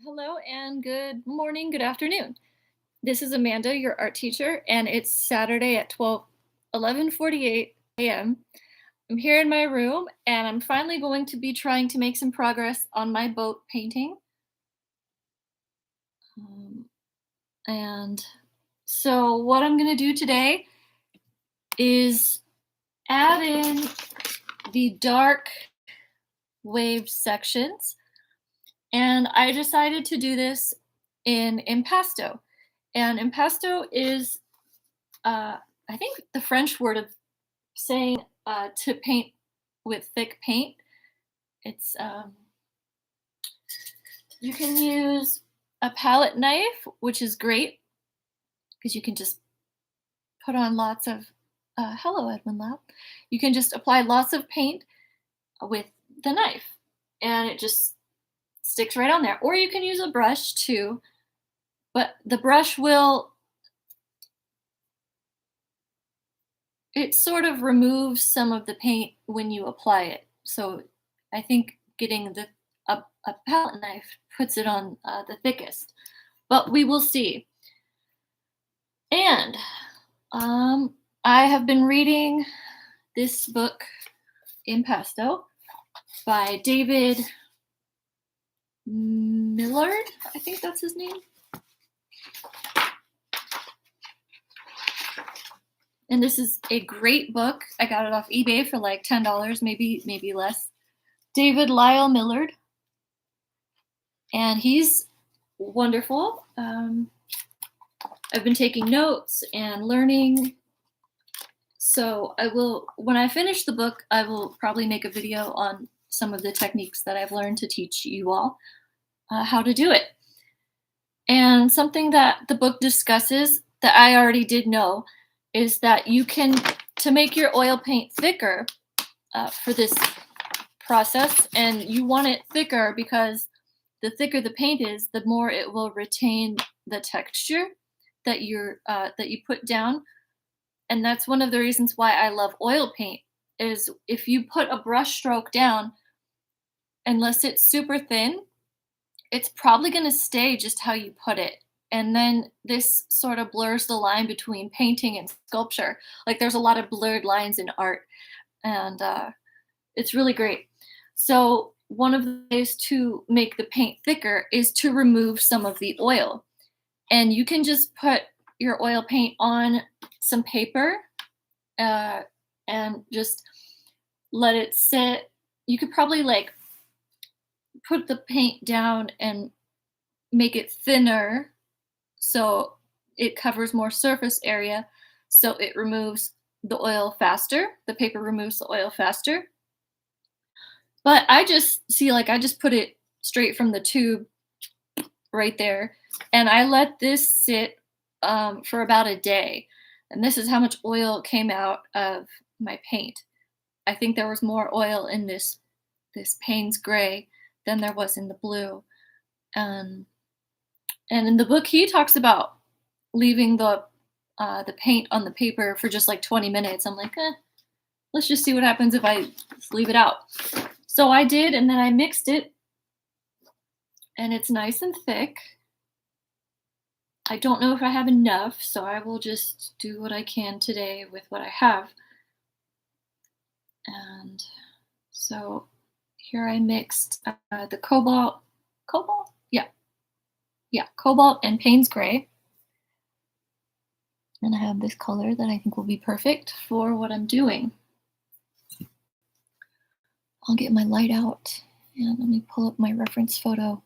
Hello and good morning, good afternoon. This is Amanda, your art teacher, and it's Saturday at 11:48 a.m. I'm here in my room and I'm finally going to be trying to make some progress on my boat painting. Um, and so what I'm going to do today is add in the dark wave sections. And I decided to do this in Impasto. And Impasto is uh, I think the French word of saying to paint with thick paint. It's you can use a palette knife, which is great because you can just put on lots of. Hello, Edwin Lau. You can just apply lots of paint with the knife, and it just sticks right on there. Or you can use a brush too, but the brush will it sort of removes some of the paint when you apply it. So I think getting a palette knife puts it on the thickest, but we will see. And I have been reading this book, Impasto, by David Millard. I think that's his name. And this is a great book. I got it off eBay for like $10, maybe less. David Lyle Millard. And he's wonderful. I've been taking notes and learning. So when I finish the book, I will probably make a video on some of the techniques that I've learned to teach you all how to do it. And something that the book discusses that I already did know is that you can, to make your oil paint thicker for this process, and you want it thicker because the thicker the paint is, the more it will retain the texture that you put down. And that's one of the reasons why I love oil paint, is if you put a brush stroke down, unless it's super thin, it's probably going to stay just how you put it. And then this sort of blurs the line between painting and sculpture. Like there's a lot of blurred lines in art, and it's really great. So one of the ways to make the paint thicker is to remove some of the oil. And you can just put your oil paint on some paper and just let it sit. You could probably like put the paint down and make it thinner so it covers more surface area, so it removes the oil faster. The paper removes the oil faster. But I just put it straight from the tube right there, and I let this sit for about a day. And this is how much oil came out of my paint. I think there was more oil in this Payne's gray than there was in the blue. And in the book, he talks about leaving the paint on the paper for just like 20 minutes. I'm like, let's just see what happens if I just leave it out. So I did, and then I mixed it, and it's nice and thick. I don't know if I have enough, so I will just do what I can today with what I have. And so here I mixed the cobalt, cobalt and Payne's gray. And I have this color that I think will be perfect for what I'm doing. I'll get my light out and let me pull up my reference photo.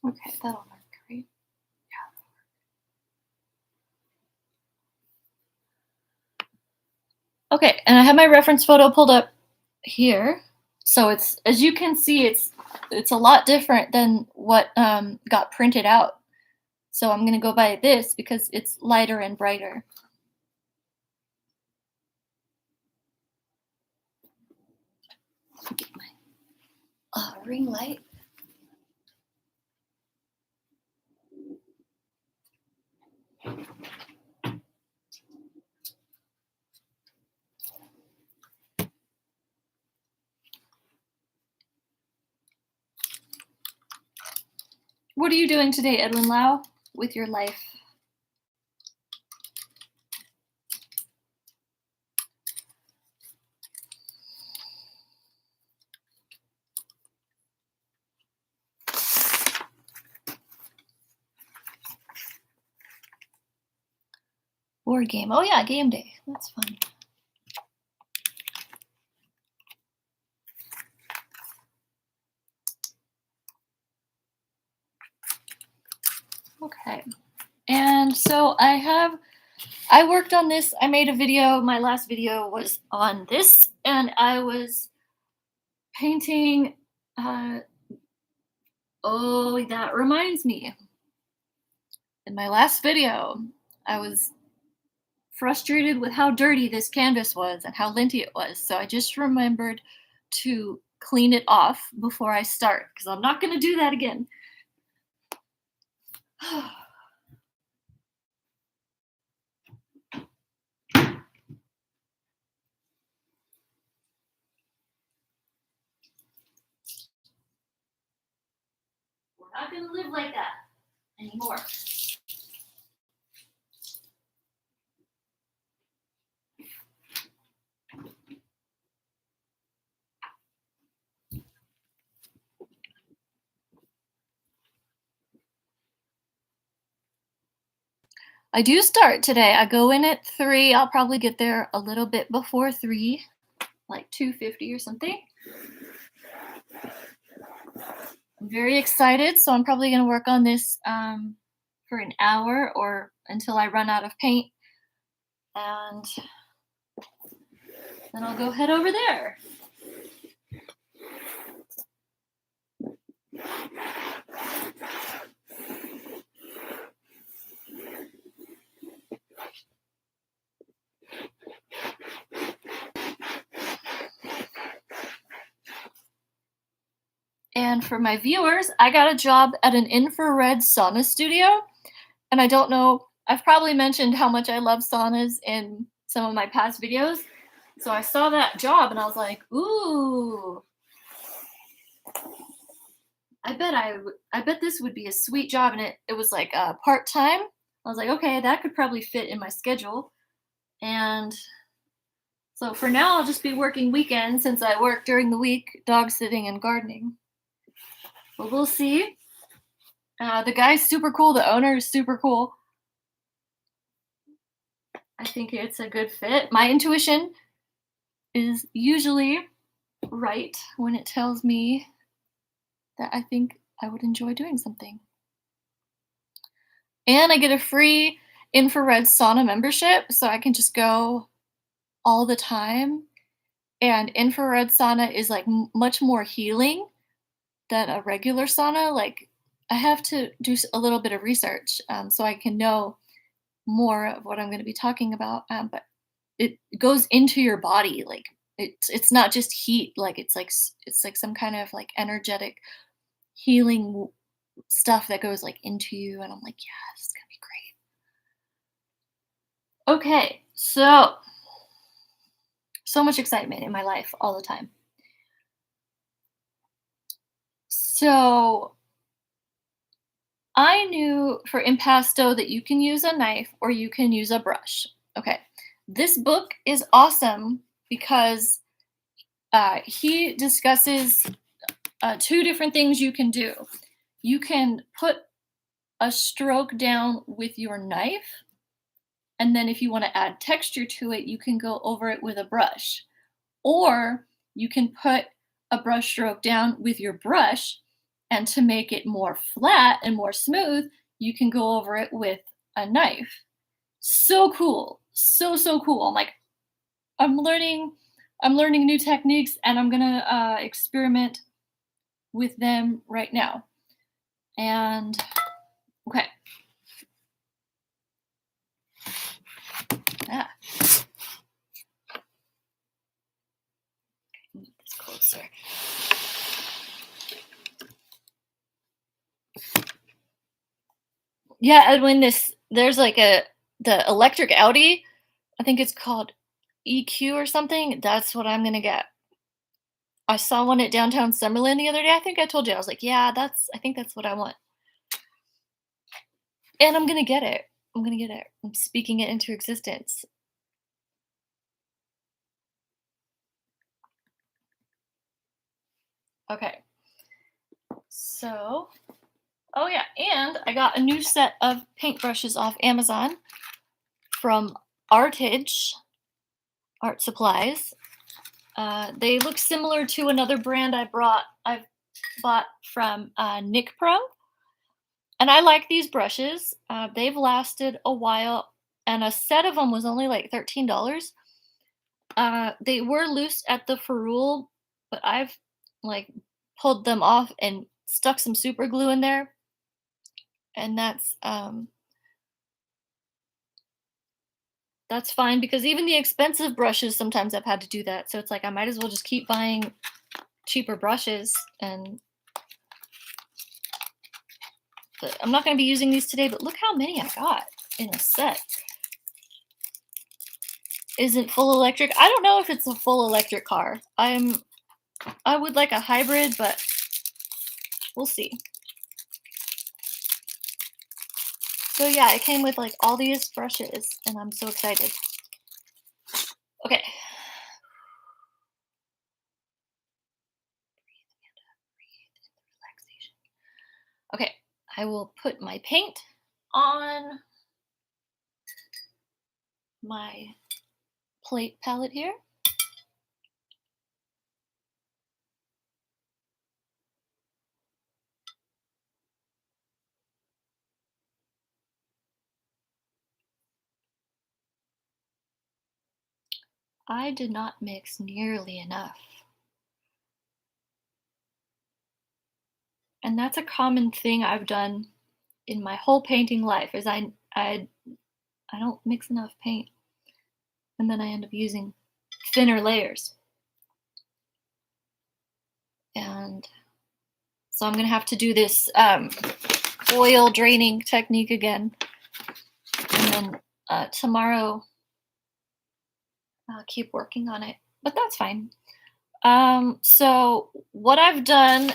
Okay, that'll work, right? Okay, and I have my reference photo pulled up here. So it's, as you can see, it's a lot different than what got printed out. So I'm gonna go by this because it's lighter and brighter. Get my ring light. What are you doing today, Edwin Lau, with your life? Board game. Oh yeah, game day. That's fun. Okay. And so I worked on this. I made a video. My last video was on this, and I was painting. Oh, that reminds me. In my last video, I was frustrated with how dirty this canvas was and how linty it was. So I just remembered to clean it off before I start, because I'm not going to do that again. We're not going to live like that anymore. I do start today. I go in at 3. I'll probably get there a little bit before 3, like 2:50 or something. I'm very excited, so I'm probably going to work on this for an hour or until I run out of paint. And then I'll go head over there. And for my viewers, I got a job at an infrared sauna studio. And I don't know, I've probably mentioned how much I love saunas in some of my past videos. So I saw that job and I was like, ooh, I bet this would be a sweet job. And it was like part-time. I was like, okay, that could probably fit in my schedule. And so for now, I'll just be working weekends since I work during the week, dog sitting and gardening. But we'll see. The guy's super cool. The owner is super cool. I think it's a good fit. My intuition is usually right when it tells me that I think I would enjoy doing something. And I get a free infrared sauna membership, so I can just go all the time. And infrared sauna is like much more healing than a regular sauna. Like, I have to do a little bit of research so I can know more of what I'm going to be talking about. But it goes into your body. Like, it's not just heat. Like, it's like some kind of like energetic healing stuff that goes like into you. And I'm like, yeah, this is gonna be great. Okay, so much excitement in my life all the time. So I knew for impasto that you can use a knife or you can use a brush. Okay, this book is awesome because he discusses 2 different things you can do. You can put a stroke down with your knife, and then if you want to add texture to it, you can go over it with a brush. Or you can put a brush stroke down with your brush And to make it more flat and more smooth, you can go over it with a knife. So cool. So, so cool. I'm learning I'm learning new techniques and I'm gonna experiment with them right now. And okay. Ah, move this closer. Yeah, and when there's like the electric Audi, I think it's called EQ or something. That's what I'm gonna get. I saw one at downtown Summerlin the other day. I think I told you. I was like, yeah, I think that's what I want. And I'm gonna get it. I'm gonna get it. I'm speaking it into existence. Okay. So, oh yeah, and I got a new set of paintbrushes off Amazon from Artage Art Supplies. They look similar to another brand I've bought from Nick Pro, and I like these brushes. They've lasted a while, and a set of them was only like $13. They were loose at the ferrule, but I've like pulled them off and stuck some super glue in there, and that's fine because even the expensive brushes sometimes I've had to do that. So it's like I might as well just keep buying cheaper brushes. And I'm not going to be using these today, but look how many I got in a set. Isn't full electric? I don't know if it's a full electric car. I would like a hybrid, but we'll see. So yeah, it came with like all these brushes and I'm so excited. Okay. Okay, I will put my paint on my plate palette here. I did not mix nearly enough. And that's a common thing I've done in my whole painting life is I don't mix enough paint and then I end up using thinner layers. And so I'm gonna have to do this oil draining technique again. And then tomorrow I'll keep working on it, but that's fine. So what I've done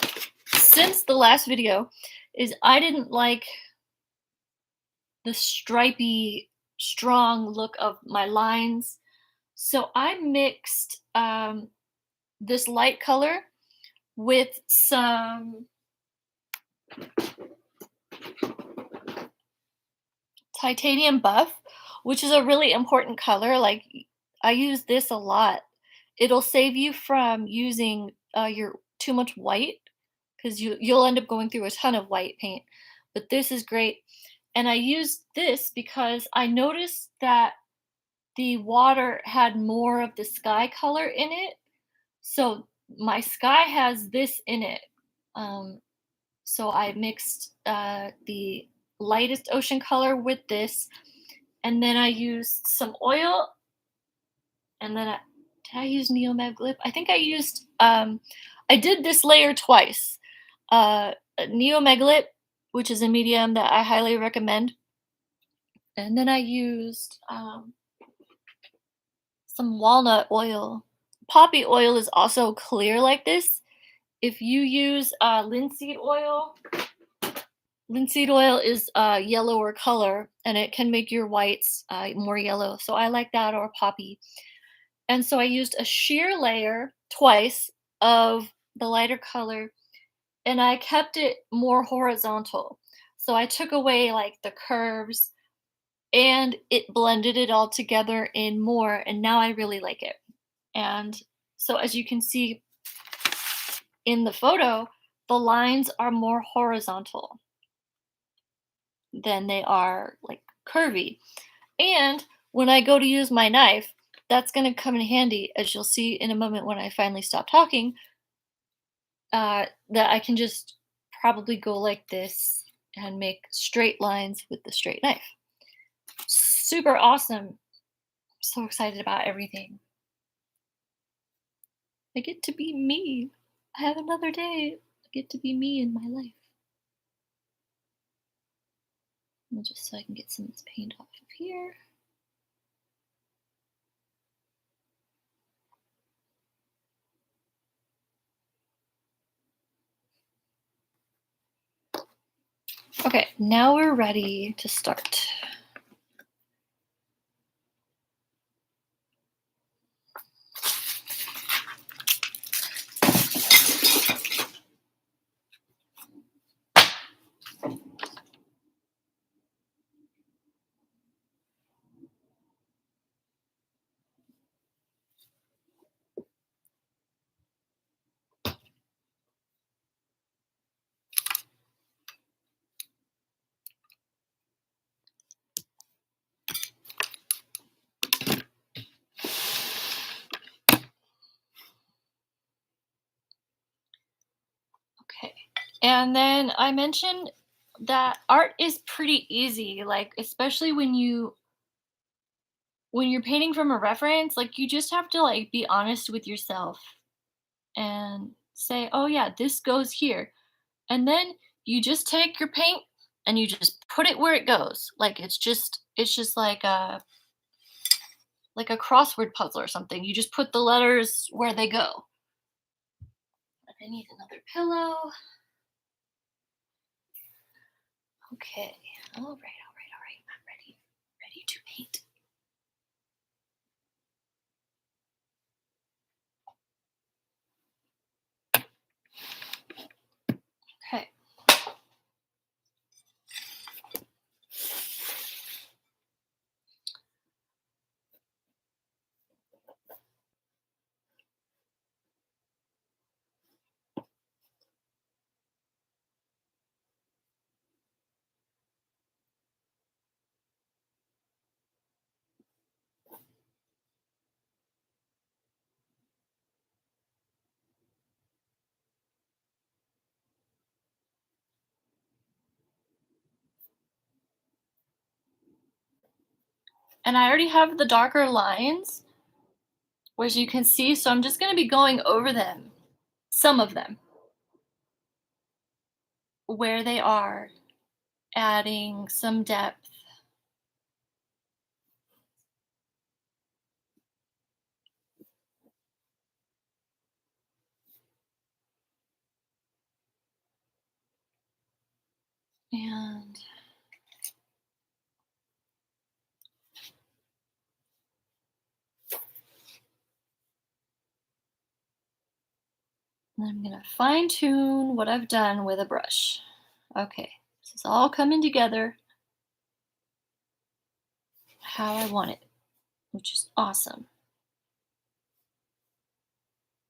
since the last video is I didn't like the stripy, strong look of my lines. So I mixed this light color with some titanium buff, which is a really important color. Like I use this a lot. It'll save you from using your too much white because you'll end up going through a ton of white paint. But this is great. And I used this because I noticed that the water had more of the sky color in it. So my sky has this in it. So I mixed the lightest ocean color with this. And then I used some oil. And then did I use Neomag Lip? I think I did this layer twice. Neomag Lip, which is a medium that I highly recommend. And then I used some walnut oil. Poppy oil is also clear like this. If you use linseed oil is a yellower color and it can make your whites more yellow. So I like that, or poppy. And so I used a sheer layer twice of the lighter color and I kept it more horizontal. So I took away like the curves and it blended it all together in more, and now I really like it. And so as you can see in the photo, the lines are more horizontal than they are like curvy. And when I go to use my knife, that's going to come in handy, as you'll see in a moment when I finally stop talking, that I can just probably go like this and make straight lines with the straight knife. Super awesome. So excited about everything. I get to be me. I have another day. I get to be me in my life. And just so I can get some of this paint off of here. Okay, now we're ready to start. Okay. And then I mentioned that art is pretty easy, like especially when you're painting from a reference, like you just have to like be honest with yourself and say, "Oh yeah, this goes here." And then you just take your paint and you just put it where it goes. Like it's just like a crossword puzzle or something. You just put the letters where they go. I need another pillow. Okay. All right, all right, all right. I'm ready. Ready to paint. Okay. And I already have the darker lines, which you can see, so I'm just going to be going over them, some of them, where they are, adding some depth. And I'm going to fine tune what I've done with a brush. Okay, this is all coming together how I want it, which is awesome.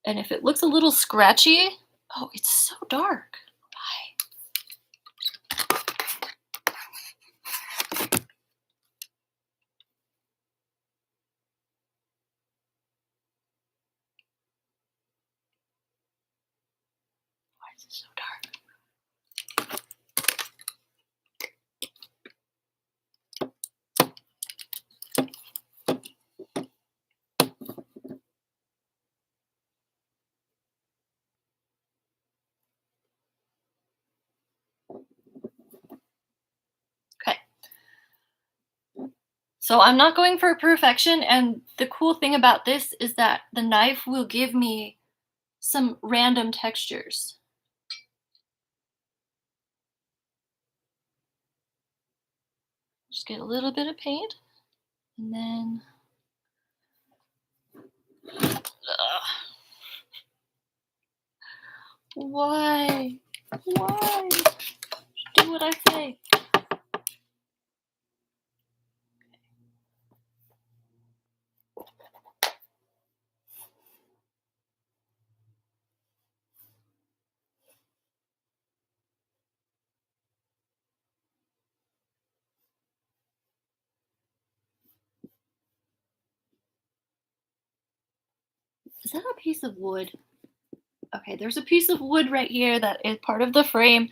And if it looks a little scratchy, oh, it's so dark. Why? Why is it so dark? Okay. So I'm not going for perfection, and the cool thing about this is that the knife will give me some random textures. Just get a little bit of paint, and then why? Why? Do what I say. Is that a piece of wood? Okay, there's a piece of wood right here that is part of the frame.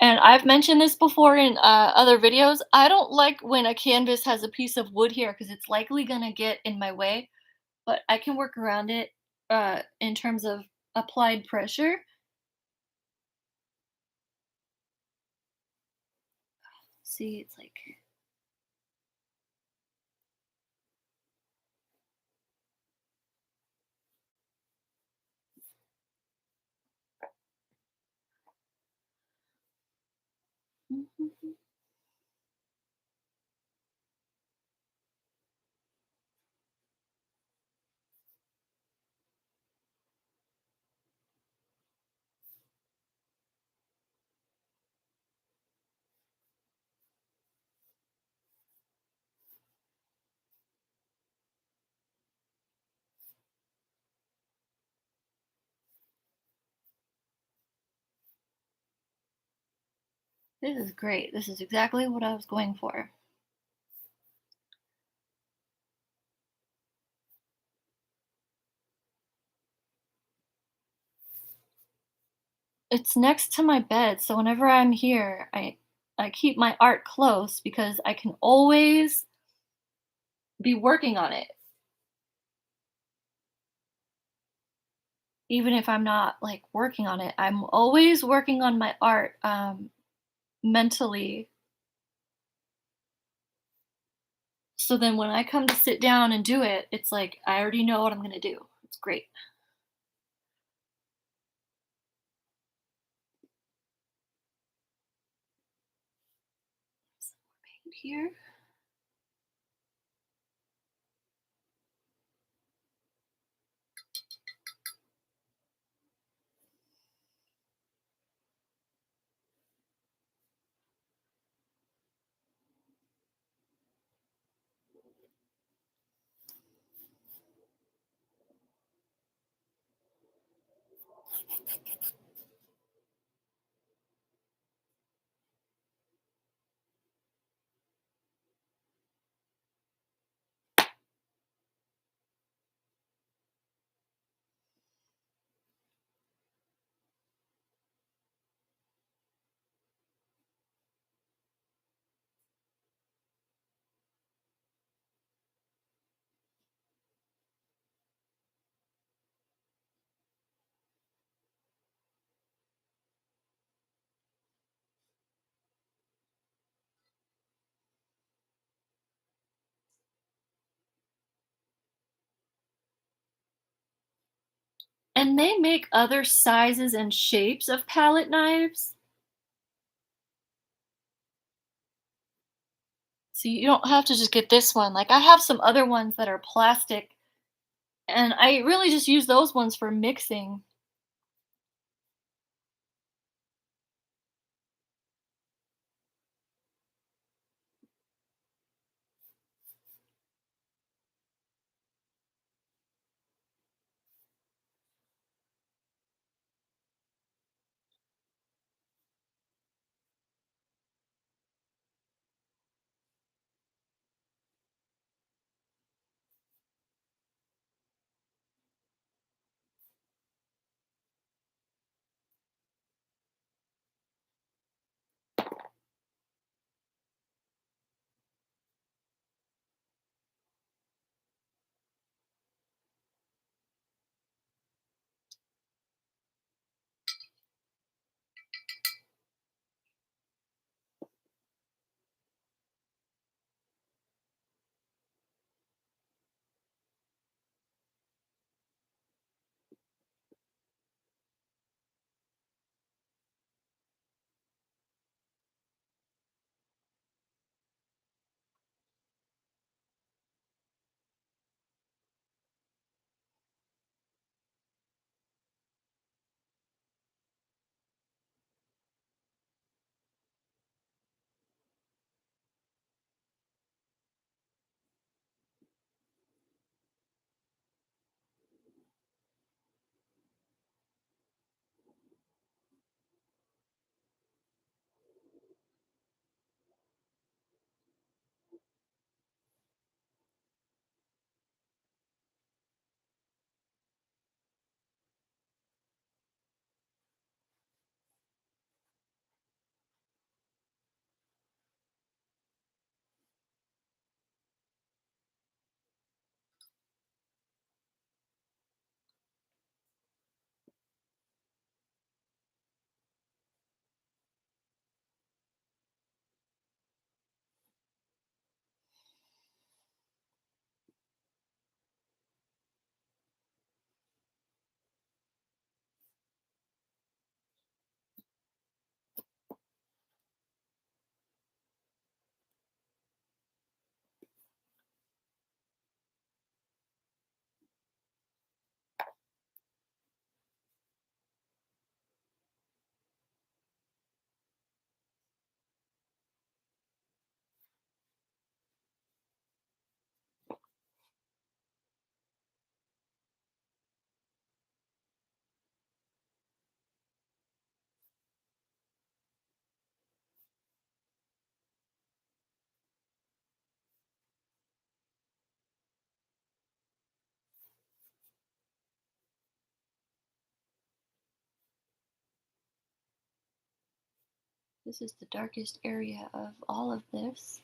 And I've mentioned this before in other videos. I don't like when a canvas has a piece of wood here because it's likely gonna get in my way, but I can work around it in terms of applied pressure. See, it's like this is great. This is exactly what I was going for. It's next to my bed, so whenever I'm here, I keep my art close because I can always be working on it, even if I'm not like working on it. I'm always working on my art mentally. So then when I come to sit down and do it, it's like I already know what I'm gonna do. It's great. Some more paint here. And they make other sizes and shapes of palette knives. So you don't have to just get this one. Like I have some other ones that are plastic, and I really just use those ones for mixing. This is the darkest area of all of this.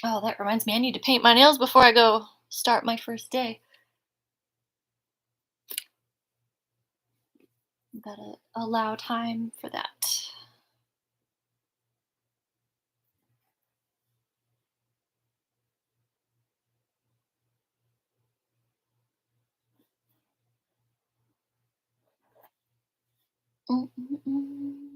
Oh, that reminds me, I need to paint my nails before I go start my first day. Gotta allow time for that. Mm, mm, mm.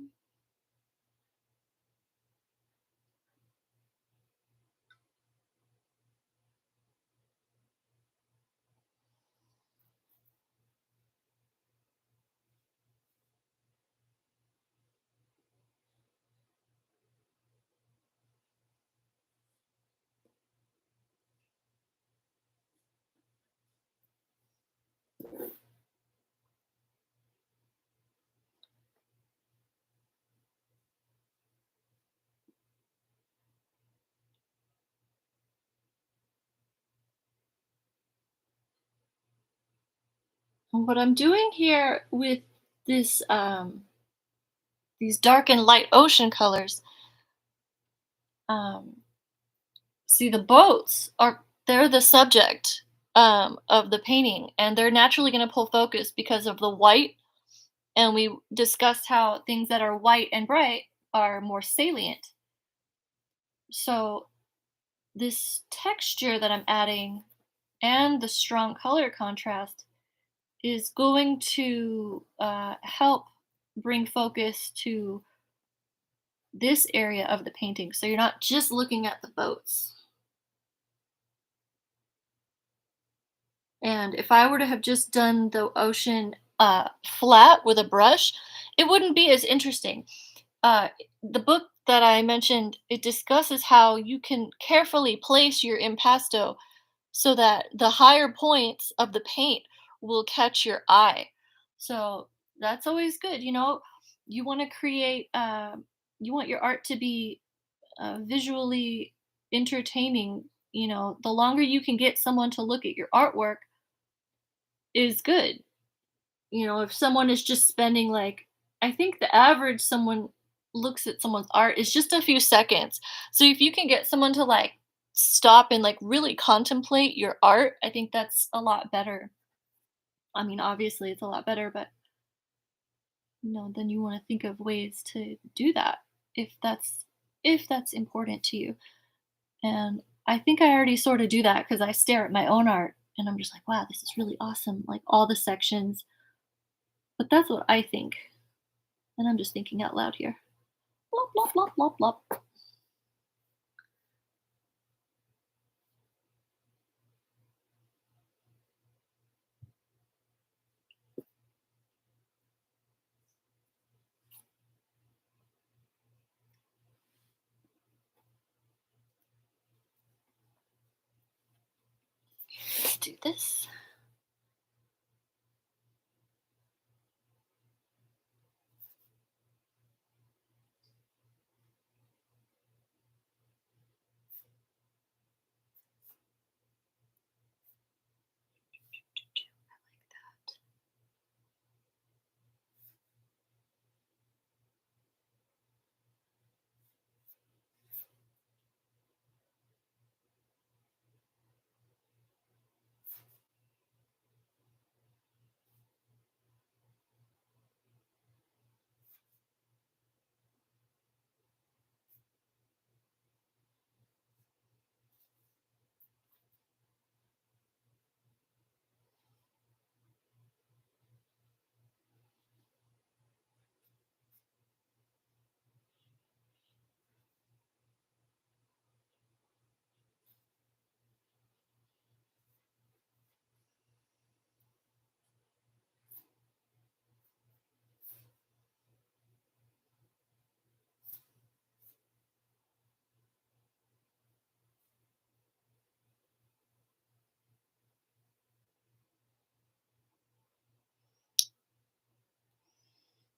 And what I'm doing here with this these dark and light ocean colors, um, see the boats are they're the subject of the painting, and they're naturally going to pull focus because of the white. And we discussed how things that are white and bright are more salient. So this texture that I'm adding and the strong color contrast is going to help bring focus to this area of the painting. So you're not just looking at the boats. And if I were to have just done the ocean flat with a brush, it wouldn't be as interesting. Uh, the book that I mentioned, it discusses how you can carefully place your impasto so that the higher points of the paint will catch your eye. So That's always good. You know, you want to create, you want your art to be visually entertaining. You know, the longer you can get someone to look at your artwork is good. You know, if someone is just spending like, I think the average someone looks at someone's art is just a few seconds. So if you can get someone to like stop and like really contemplate your art, I think that's a lot better. I mean, obviously it's a lot better, but then you want to think of ways to do that if that's if that's important to you. And I think I already sort of do that because I stare at my own art and I'm just like, wow, this is really awesome. Like all the sections. But that's what I think. And I'm just thinking out loud here. Blop, blop, blop, blop, blop. Let's do this.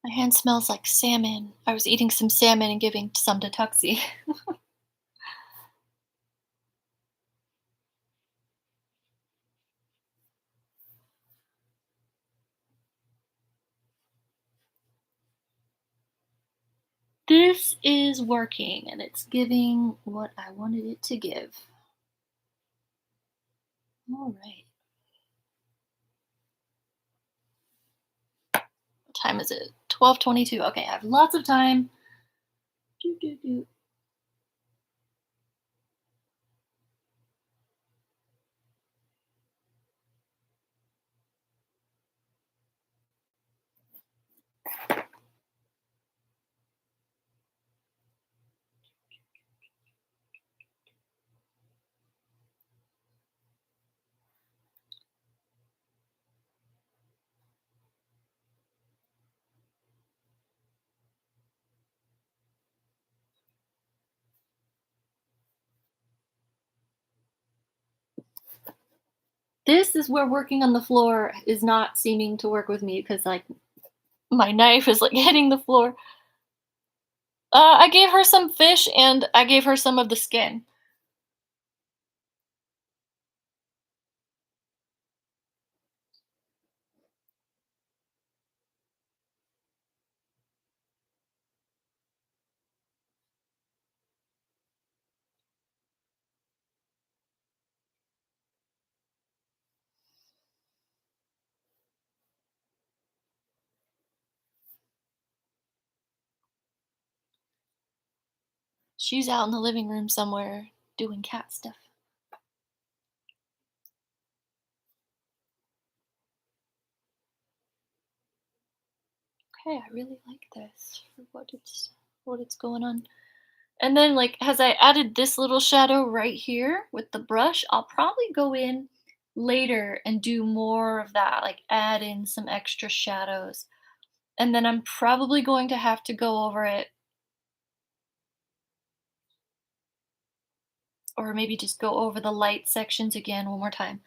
My hand smells like salmon. I was eating some salmon and giving some to Tuxie. This is working and it's giving what I wanted it to give. All right. What time is it? 12:22. Okay, I have lots of time. Doo, doo, doo. This is where working on the floor is not seeming to work with me because like my knife is like hitting the floor. I gave her some fish and I gave her some of the skin. She's out in the living room somewhere doing cat stuff. Okay, I really like this for what it's going on. And then like as I added this little shadow right here with the brush, I'll probably go in later and do more of that, like add in some extra shadows. And then I'm probably going to have to go over it or maybe just go over the light sections again one more time.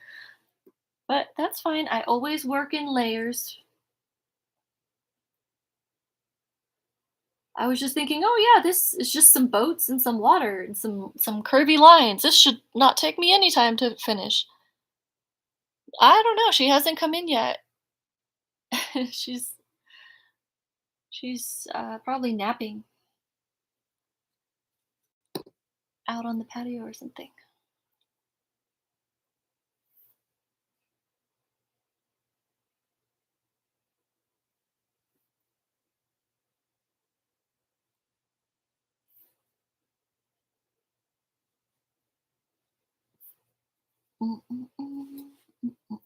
But that's fine. I always work in layers. I was just thinking, oh yeah, this is just some boats and some water and some curvy lines. This should not take me any time to finish. I don't know. She hasn't come in yet. she's she's probably napping out on the patio or something. Mm, mm, mm, mm, mm,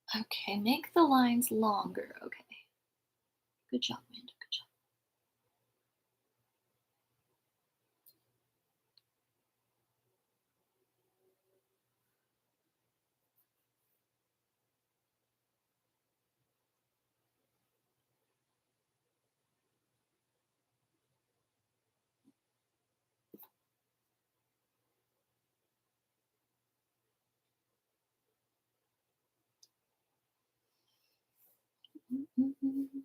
mm. Okay, make the lines longer. Okay, good job, Amanda. Good job. Mm, mm, mm.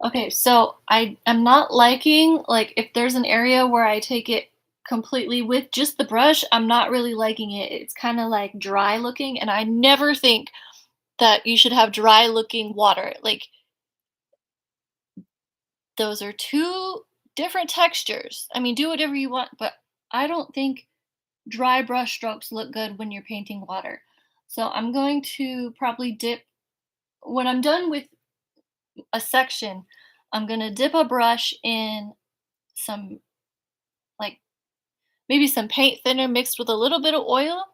Okay, so I am not liking, like, if there's an area where I take it completely with just the brush, I'm not really liking it. It's kind of like dry looking, and I never think that you should have dry looking water. Like, those are two different textures. I mean, do whatever you want, but I don't think dry brush strokes look good when you're painting water. So I'm going to probably dip when I'm done with a section, I'm going to dip a brush in some, like, maybe some paint thinner mixed with a little bit of oil,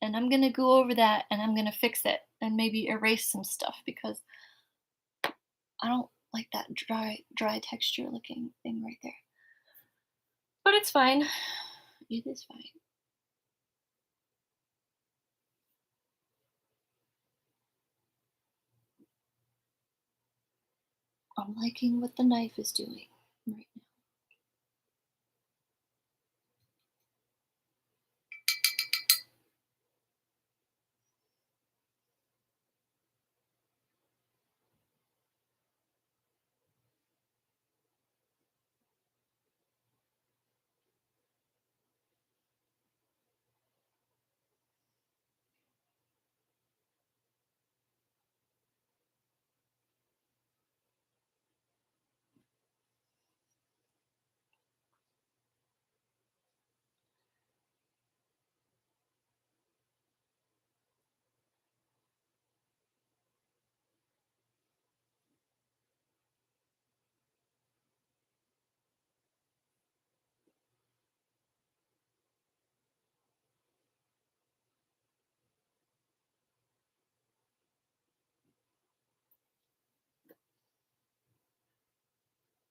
and I'm going to go over that and I'm going to fix it and maybe erase some stuff because I don't like that dry texture looking thing right there. But it's fine. It is fine. I'm liking what the knife is doing right now.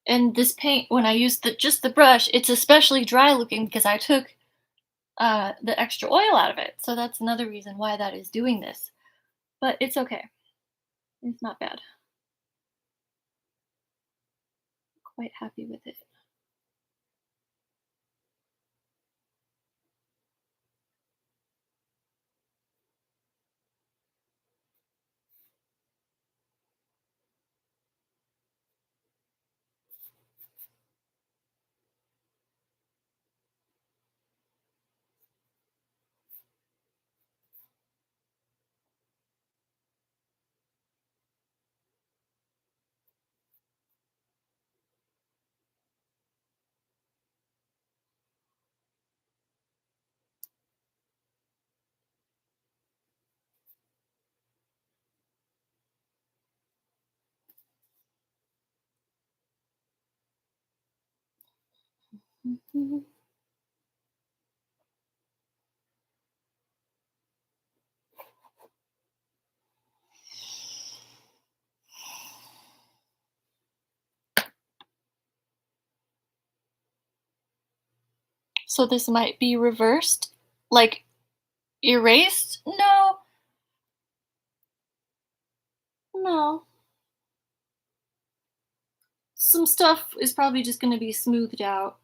And this paint, when I use just the brush, it's especially dry looking because I took the extra oil out of it. So that's another reason why that is doing this. But it's okay. It's not bad. Quite happy with it. Mhm. So this might be reversed, like erased? No, no. Some stuff is probably just going to be smoothed out.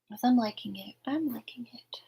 Because I'm liking it. I'm liking it.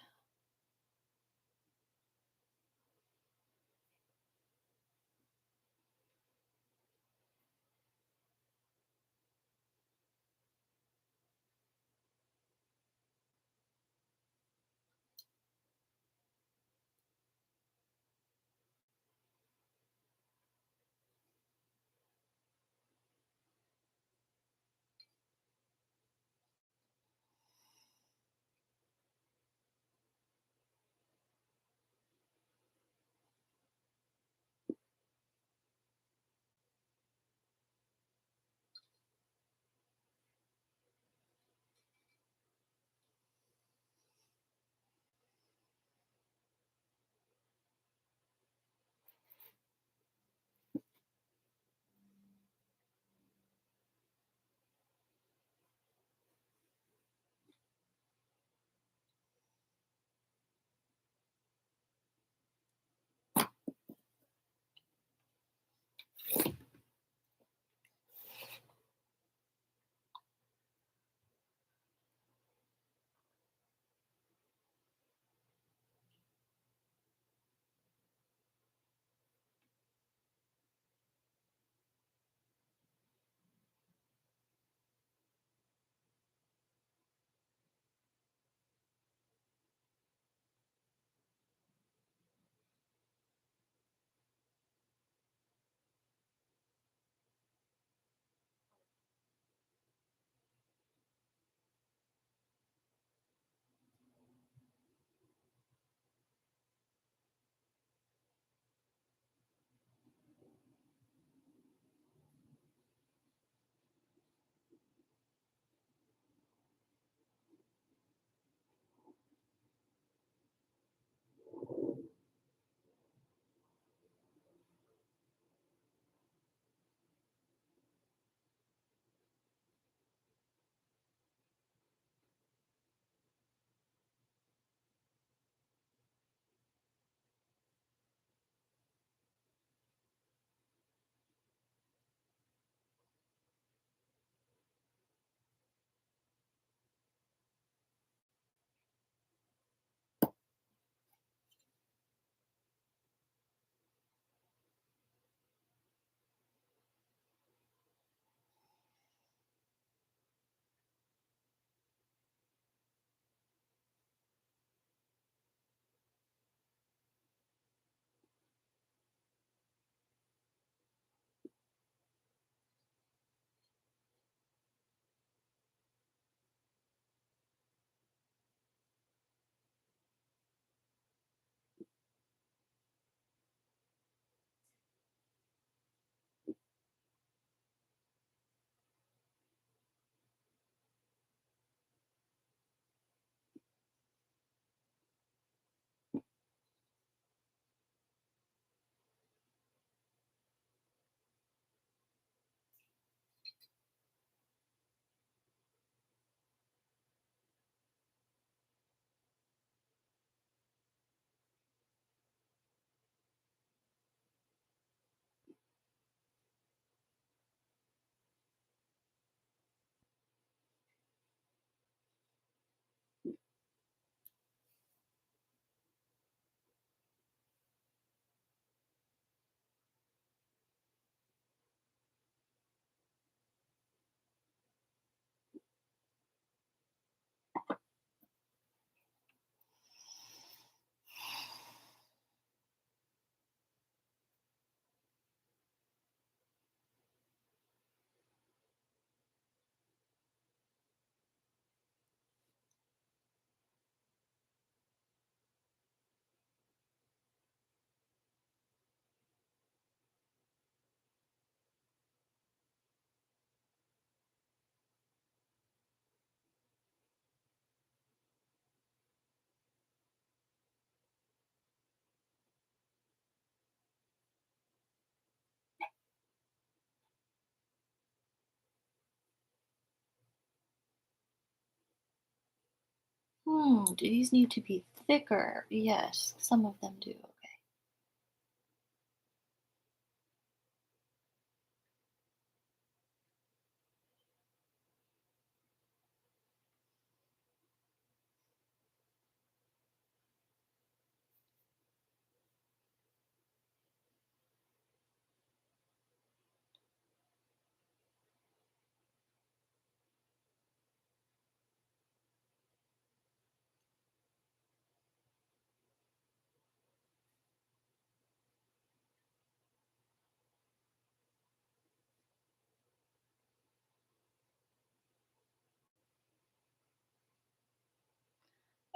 Do these need to be thicker? Yes, some of them do. Okay.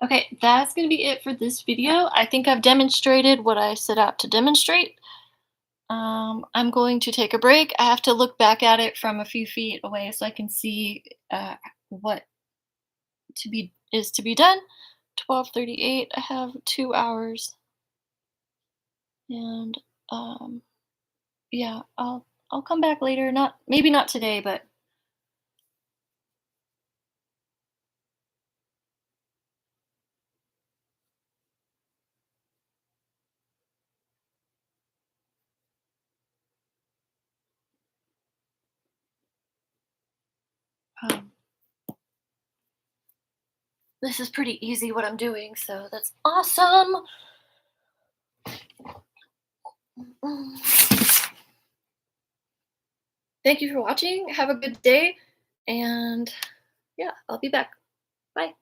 Okay, that's going to be it for this video. I think I've demonstrated what I set out to demonstrate. I'm going to take a break. I have to look back at it from a few feet away so I can see what to be done. 12:38. I have 2 hours, and um, yeah, I'll come back later. Not maybe not today, but um, this is pretty easy what I'm doing, so that's awesome. Thank you for watching. Have a good day, and yeah, I'll be back. Bye.